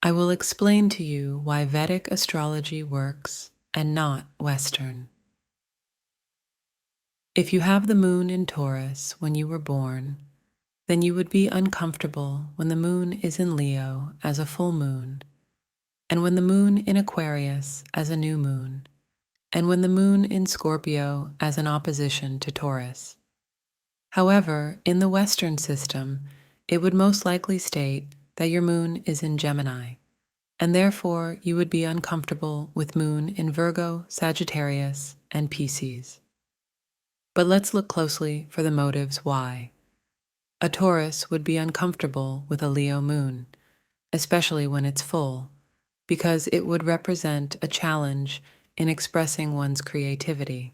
I will explain to you why Vedic astrology works and not Western. If you have the moon in Taurus when you were born, then you would be uncomfortable when the moon is in Leo as a full moon, and when the moon in Aquarius as a new moon, and when the moon in Scorpio as an opposition to Taurus. However, in the Western system, it would most likely state that your moon is in Gemini, and therefore you would be uncomfortable with moon in Virgo, Sagittarius, and Pisces. But let's look closely for the motives why. A Taurus would be uncomfortable with a Leo moon, especially when it's full, because it would represent a challenge in expressing one's creativity.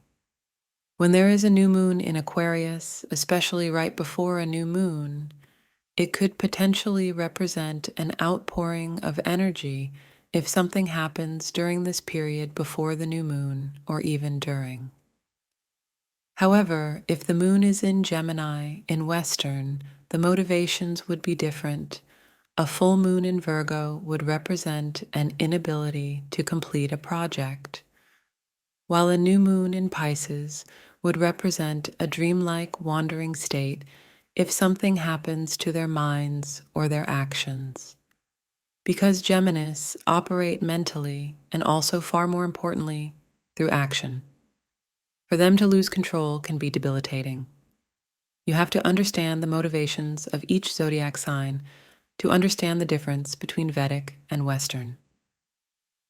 When there is a new moon in Aquarius, especially right before a new moon, it could potentially represent an outpouring of energy if something happens during this period before the new moon or even during. However, if the moon is in Gemini in Western, the motivations would be different. A full moon in Virgo would represent an inability to complete a project, while a new moon in Pisces would represent a dreamlike wandering state if something happens to their minds or their actions. Because Geminis operate mentally and also, far more importantly, through action. For them to lose control can be debilitating. You have to understand the motivations of each zodiac sign to understand the difference between Vedic and Western.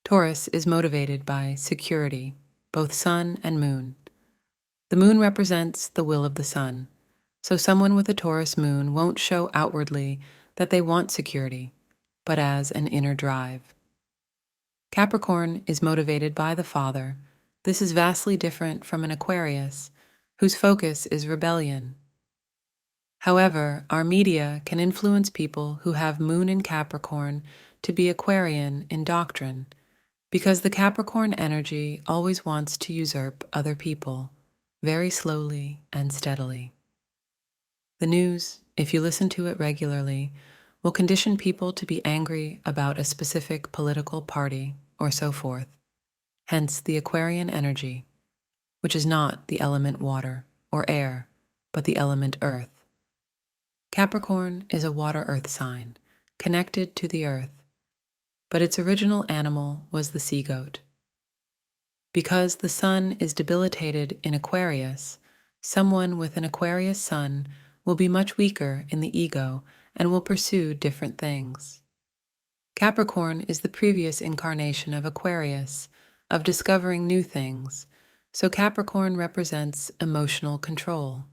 Taurus is motivated by security, both sun and moon. The moon represents the will of the sun, so someone with a Taurus moon won't show outwardly that they want security, but as an inner drive. Capricorn is motivated by the father. This is vastly different from an Aquarius, whose focus is rebellion. However, our media can influence people who have moon in Capricorn to be Aquarian in doctrine, because the Capricorn energy always wants to usurp other people, very slowly and steadily. The news, if you listen to it regularly, will condition people to be angry about a specific political party or so forth. Hence the Aquarian energy, which is not the element water or air, but the element earth. Capricorn is a water-earth sign, connected to the earth, but its original animal was the sea goat. Because the sun is debilitated in Aquarius, someone with an Aquarius sun will be much weaker in the ego and will pursue different things. Capricorn is the previous incarnation of Aquarius, of discovering new things, so Capricorn represents emotional control.